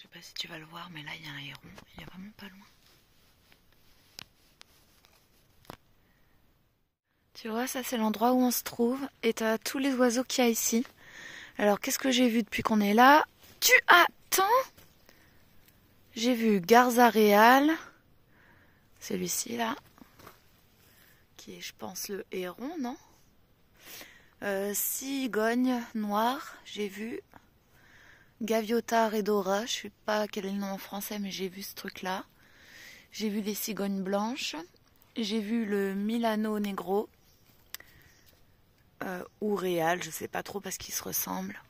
sais pas si tu vas le voir, mais là il y a un héron, il est vraiment pas loin. Tu vois, ça c'est l'endroit où on se trouve et t'as tous les oiseaux qu'il y a ici. Alors qu'est-ce que j'ai vu depuis qu'on est là? Tu attends! J'ai vu Garza Real, celui-ci là, qui est je pense le héron, non? Cigogne noire, j'ai vu. Gaviota redora, je sais pas quel est le nom en français, mais j'ai vu ce truc-là. J'ai vu les cigognes blanches. J'ai vu le Milano Negro. Ou Réal, je sais pas trop parce qu'ils se ressemblent.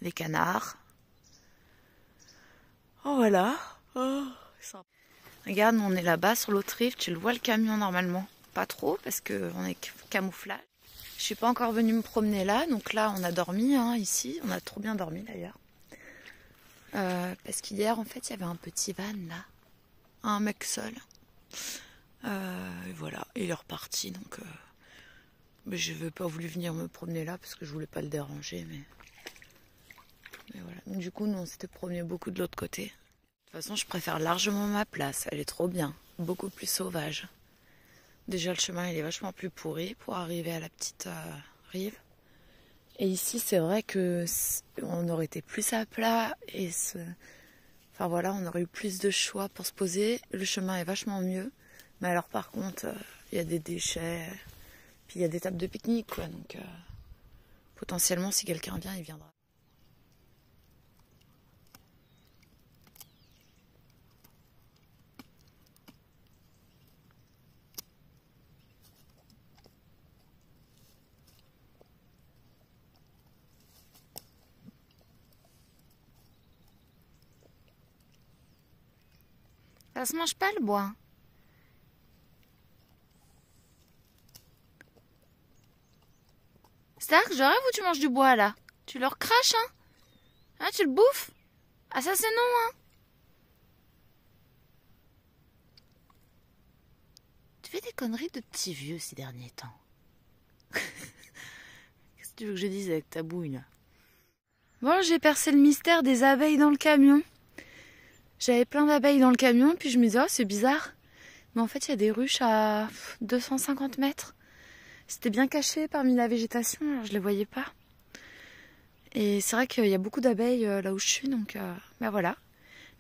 Les canards. Oh voilà. Oh, regarde, on est là-bas sur l'autre rive, tu le vois le camion normalement. Pas trop parce qu'on est camouflage. Je suis pas encore venue me promener là, donc là on a dormi hein, ici, on a trop bien dormi d'ailleurs. Parce qu'hier en fait il y avait un petit van là, un mec seul. Et voilà, il est reparti donc mais je n'avais pas voulu venir me promener là parce que je voulais pas le déranger mais voilà. Donc, du coup nous on s'était promené beaucoup de l'autre côté. De toute façon je préfère largement ma place, elle est trop bien, beaucoup plus sauvage. Déjà le chemin il est vachement plus pourri pour arriver à la petite rive. Et ici c'est vrai que on aurait été plus à plat et enfin voilà, on aurait eu plus de choix pour se poser. Le chemin est vachement mieux. Mais alors par contre, il y a des déchets, puis il y a des tables de pique-nique quoi. Donc potentiellement si quelqu'un vient, il viendra. Ça se mange pas le bois. Stark, je rêve où tu manges du bois là. Tu leur craches hein? Hein, tu le bouffes? Ah ça c'est non hein? Tu fais des conneries de petits vieux ces derniers temps. Qu'est-ce que tu veux que je dise avec ta bouille là? Bon, j'ai percé le mystère des abeilles dans le camion. J'avais plein d'abeilles dans le camion, puis je me disais, oh, c'est bizarre. Mais en fait, il y a des ruches à 250 mètres. C'était bien caché parmi la végétation, alors je les voyais pas. Et c'est vrai qu'il y a beaucoup d'abeilles là où je suis, donc ben voilà.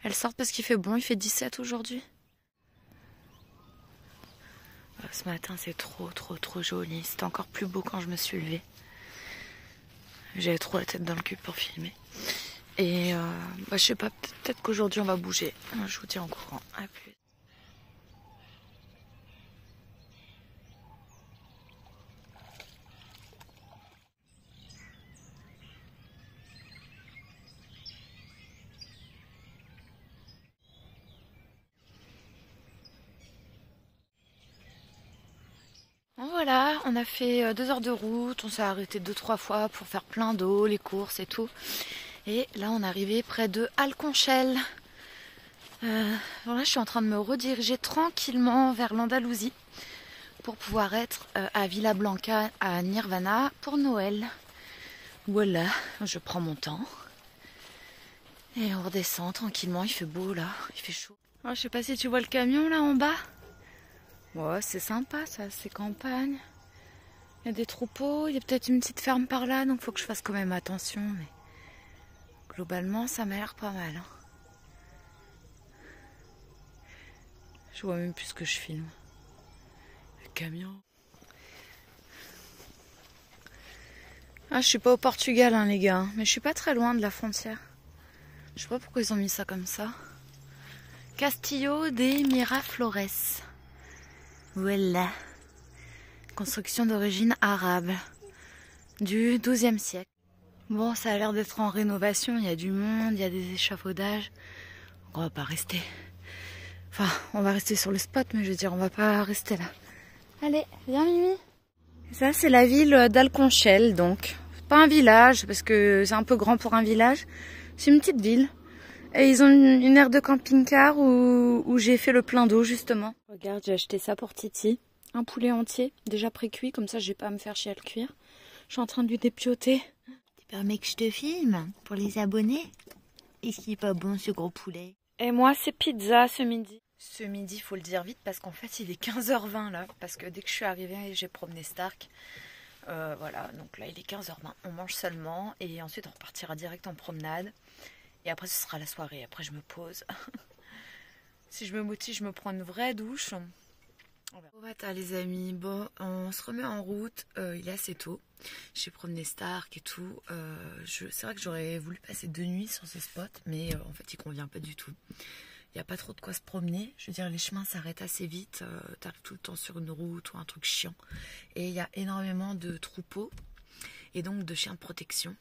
Elles sortent parce qu'il fait bon, il fait 17 aujourd'hui. Ce matin, c'est trop joli. C'était encore plus beau quand je me suis levée. J'avais trop la tête dans le cul pour filmer. Et bah, je sais pas, peut-être qu'aujourd'hui on va bouger. Je vous tiens au courant. À plus. Voilà, on a fait 2 heures de route. On s'est arrêté 2-3 fois pour faire plein d'eau, les courses et tout. Et là on est arrivé près de Alconchel. Voilà, je suis en train de me rediriger tranquillement vers l'Andalousie pour pouvoir être à Villablanca, à Nirvana pour Noël. Voilà, je prends mon temps. Et on redescend tranquillement, il fait beau là, il fait chaud. Oh, je sais pas si tu vois le camion là en bas. Ouais, c'est sympa ça, c'est campagne. Il y a des troupeaux, il y a peut-être une petite ferme par là, donc faut que je fasse quand même attention. Mais globalement, ça m'a l'air pas mal. Hein. Je vois même plus ce que je filme. Le camion. Ah, je suis pas au Portugal, hein, les gars, hein, mais je suis pas très loin de la frontière. Je sais pas pourquoi ils ont mis ça comme ça. Castillo de Miraflores. Voilà. Construction d'origine arabe. Du XIIe siècle. Bon, ça a l'air d'être en rénovation. Il y a du monde, il y a des échafaudages. On va pas rester. Enfin, on va rester sur le spot, mais je veux dire, on va pas rester là. Allez, viens Mimi. Ça, c'est la ville d'Alconchel, donc. Pas un village, parce que c'est un peu grand pour un village. C'est une petite ville. Et ils ont une aire de camping-car où j'ai fait le plein d'eau, justement. Regarde, j'ai acheté ça pour Titi. Un poulet entier, déjà pré-cuit, comme ça j'ai pas à me faire chier à le cuire. Je suis en train de lui dépioter. Des Permets que je te filme pour les abonnés. Est-ce qu'il est pas bon ce gros poulet? Et moi c'est pizza ce midi. Ce midi faut le dire vite parce qu'en fait il est 15h20 là. Parce que dès que je suis arrivée j'ai promené Stark. Voilà, donc là il est 15h20. On mange seulement et ensuite on repartira direct en promenade. Et après ce sera la soirée, après je me pose. Si je me motive je me prends une vraie douche. Bon matin les amis, bon on se remet en route, il est assez tôt. J'ai promené Stark et tout. C'est vrai que j'aurais voulu passer 2 nuits sur ce spot, mais en fait il convient pas du tout. Il n'y a pas trop de quoi se promener. Je veux dire, les chemins s'arrêtent assez vite. Tu arrives tout le temps sur une route ou un truc chiant. Et il y a énormément de troupeaux et donc de chiens de protection.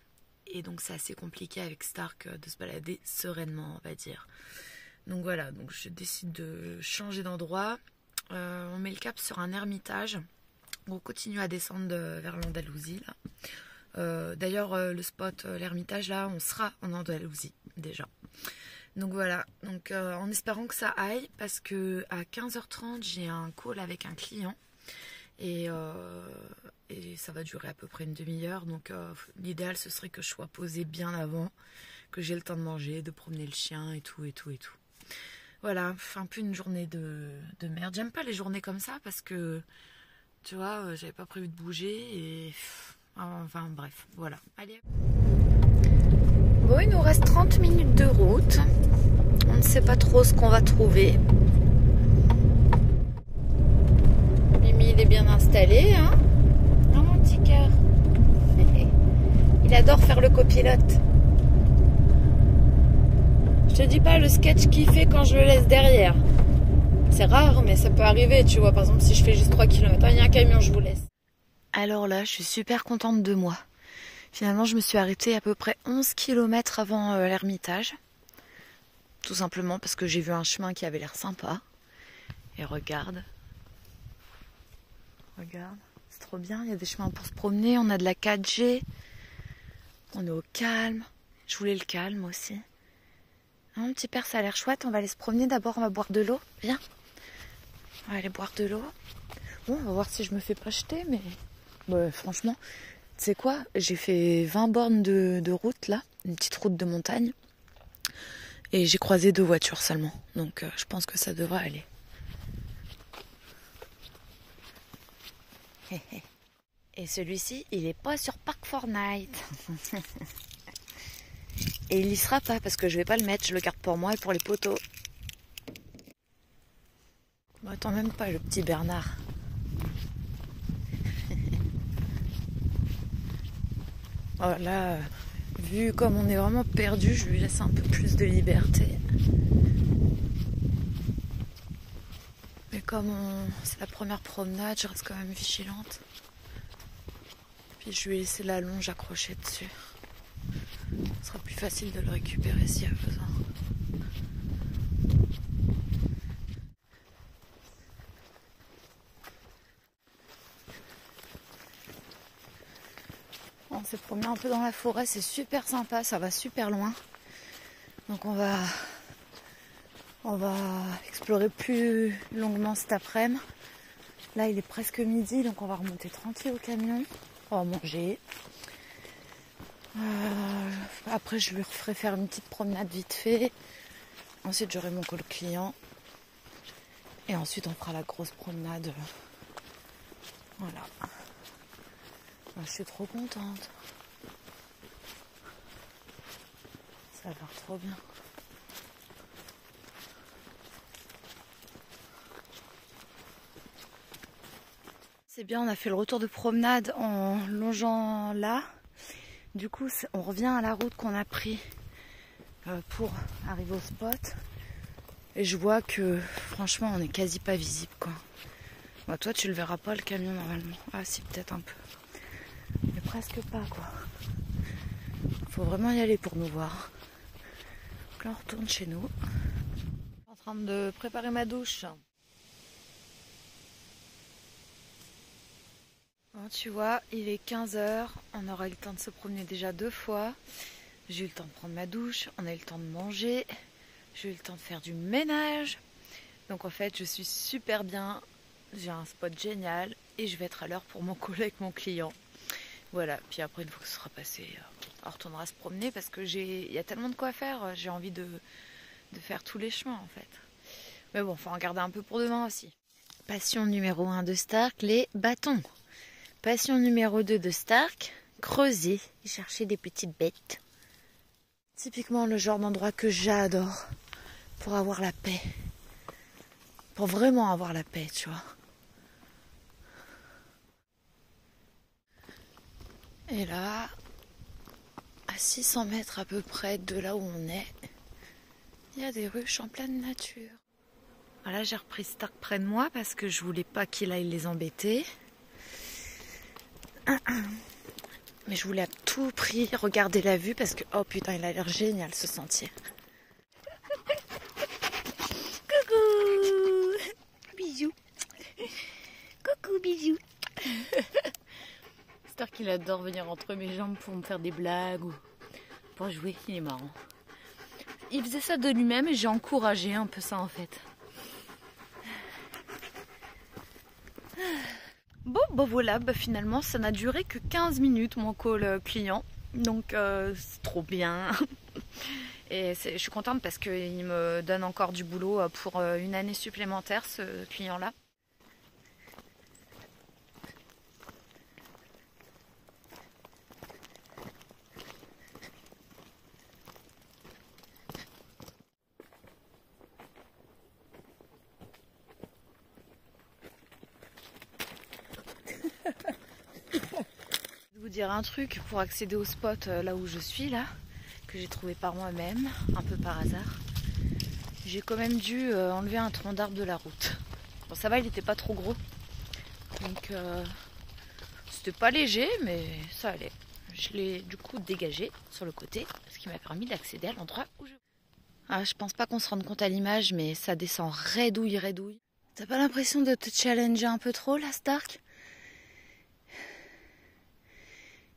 Et donc c'est assez compliqué avec Stark de se balader sereinement, on va dire. Donc voilà, donc je décide de changer d'endroit. On met le cap sur un ermitage. On continue à descendre vers l'Andalousie là. D'ailleurs le spot, l'ermitage là, on sera en Andalousie déjà. Donc voilà, donc en espérant que ça aille parce que à 15h30 j'ai un call avec un client et ça va durer à peu près une demi-heure. Donc l'idéal ce serait que je sois posée bien avant, que j'ai le temps de manger, de promener le chien et tout et tout et tout. Voilà, un peu une journée de merde. J'aime pas les journées comme ça parce que, tu vois, j'avais pas prévu de bouger et... Enfin bref, voilà. Allez. Bon, il nous reste 30 minutes de route. On ne sait pas trop ce qu'on va trouver. Mimi, il est bien installé, hein? Oh, mon petit cœur. Il adore faire le copilote. Je te dis pas le sketch qu'il fait quand je le laisse derrière. C'est rare, mais ça peut arriver, tu vois. Par exemple, si je fais juste 3 km, il y a un camion, je vous laisse. Alors là, je suis super contente de moi. Finalement, je me suis arrêtée à peu près 11 km avant l'ermitage. Tout simplement parce que j'ai vu un chemin qui avait l'air sympa. Et regarde. Regarde, c'est trop bien. Il y a des chemins pour se promener. On a de la 4G. On est au calme. Je voulais le calme aussi. Mon petit père, ça a l'air chouette. On va aller se promener d'abord. On va boire de l'eau. Viens. On va aller boire de l'eau. Bon, on va voir si je me fais pas jeter. Mais franchement, tu sais quoi? J'ai fait 20 bornes de route là. Une petite route de montagne. Et j'ai croisé 2 voitures seulement. Donc je pense que ça devrait aller. Et celui-ci, il est pas sur Park Fortnite. Et il y sera pas parce que je vais pas le mettre. Je le garde pour moi et pour les poteaux. Bon, attends même pas le petit Bernard. Oh là, vu comme on est vraiment perdu, je lui laisse un peu plus de liberté. Mais comme c'est la première promenade, je reste quand même vigilante. Puis je lui ai laissé la longe accrochée dessus. Ce sera plus facile de le récupérer s'il y a besoin. On s'est promené un peu dans la forêt, c'est super sympa, ça va super loin. Donc on va explorer plus longuement cet après-midi. Là il est presque midi, donc on va remonter tranquille au camion. On va manger. Après je lui referai faire une petite promenade vite fait. Ensuite j'aurai mon call client. Et ensuite on fera la grosse promenade. Voilà. Je suis trop contente. Ça a l'air trop bien. C'est bien, on a fait le retour de promenade en longeant là. Du coup, on revient à la route qu'on a pris pour arriver au spot. Et je vois que franchement, on est quasi pas visible, quoi. Bah, toi, tu le verras pas le camion normalement. Ah si, peut-être un peu. Mais presque pas, quoi. Faut vraiment y aller pour nous voir. Donc là, on retourne chez nous. Je suis en train de préparer ma douche. Bon, tu vois, il est 15h. On aura eu le temps de se promener déjà 2 fois. J'ai eu le temps de prendre ma douche. On a eu le temps de manger. J'ai eu le temps de faire du ménage. Donc en fait, je suis super bien. J'ai un spot génial. Et je vais être à l'heure pour mon call avec mon client. Voilà, puis après une fois que ce sera passé, on retournera se promener parce que il y a tellement de quoi faire, j'ai envie de faire tous les chemins en fait. Mais bon, faut en garder un peu pour demain aussi. Passion numéro 1 de Stark, les bâtons. Passion numéro 2 de Stark, creuser et chercher des petites bêtes. Typiquement le genre d'endroit que j'adore pour avoir la paix. Pour vraiment avoir la paix, tu vois. Et là, à 600 mètres à peu près de là où on est, il y a des ruches en pleine nature. Voilà, j'ai repris Stark près de moi parce que je voulais pas qu'il aille les embêter. Mais je voulais à tout prix regarder la vue parce que, oh putain, il a l'air génial ce sentier. Coucou. Bisous. Coucou, bisous. Stark, il adore venir entre mes jambes pour me faire des blagues ou pour jouer, il est marrant. Il faisait ça de lui-même et j'ai encouragé un peu ça en fait. Bon, bah voilà, finalement ça n'a duré que 15 minutes mon call client, donc c'est trop bien. Et je suis contente parce qu'il me donne encore du boulot pour une année supplémentaire, ce client-là. Vous dire un truc pour accéder au spot là où je suis là, que j'ai trouvé par moi-même, un peu par hasard. J'ai quand même dû enlever un tronc d'arbre de la route. Bon ça va, il n'était pas trop gros, donc c'était pas léger, mais ça allait. Je l'ai du coup dégagé sur le côté, ce qui m'a permis d'accéder à l'endroit où je... Ah, je pense pas qu'on se rende compte à l'image, mais ça descend raidouille, raidouille. T'as pas l'impression de te challenger un peu trop là, Stark?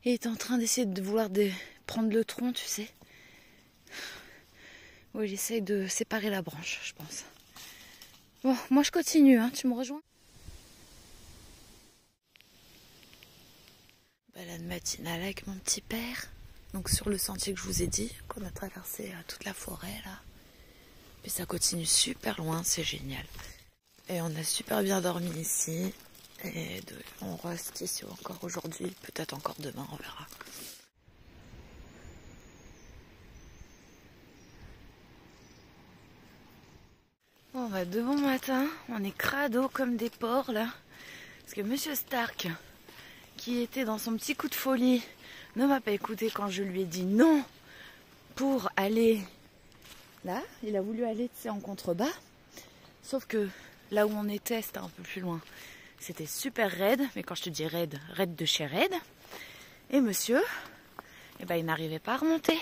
Et il est en train d'essayer de vouloir prendre le tronc, tu sais. Oui, j'essaye de séparer la branche, je pense. Bon, moi je continue, hein. Tu me rejoins? Balade matinale avec mon petit père. Donc sur le sentier que je vous ai dit, qu'on a traversé toute la forêt là. Puis ça continue super loin, c'est génial. Et on a super bien dormi ici. Et on reste ici encore aujourd'hui, peut-être encore demain, on verra. Bon bah de bon matin, on est crado comme des porcs là. Parce que Monsieur Stark, qui était dans son petit coup de folie, ne m'a pas écouté quand je lui ai dit non pour aller là. Il a voulu aller, tu sais, en contrebas. Sauf que là où on était, c'était un peu plus loin. C'était super raide, mais quand je te dis raide, raide de chez raide. Et monsieur, eh ben, il n'arrivait pas à remonter.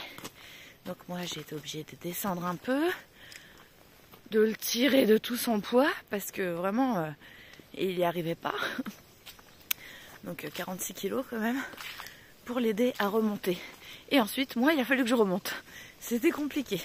Donc moi j'ai été obligée de descendre un peu, de le tirer de tout son poids, parce que vraiment, il n'y arrivait pas. Donc 46 kilos quand même, pour l'aider à remonter. Et ensuite, moi il a fallu que je remonte. C'était compliqué.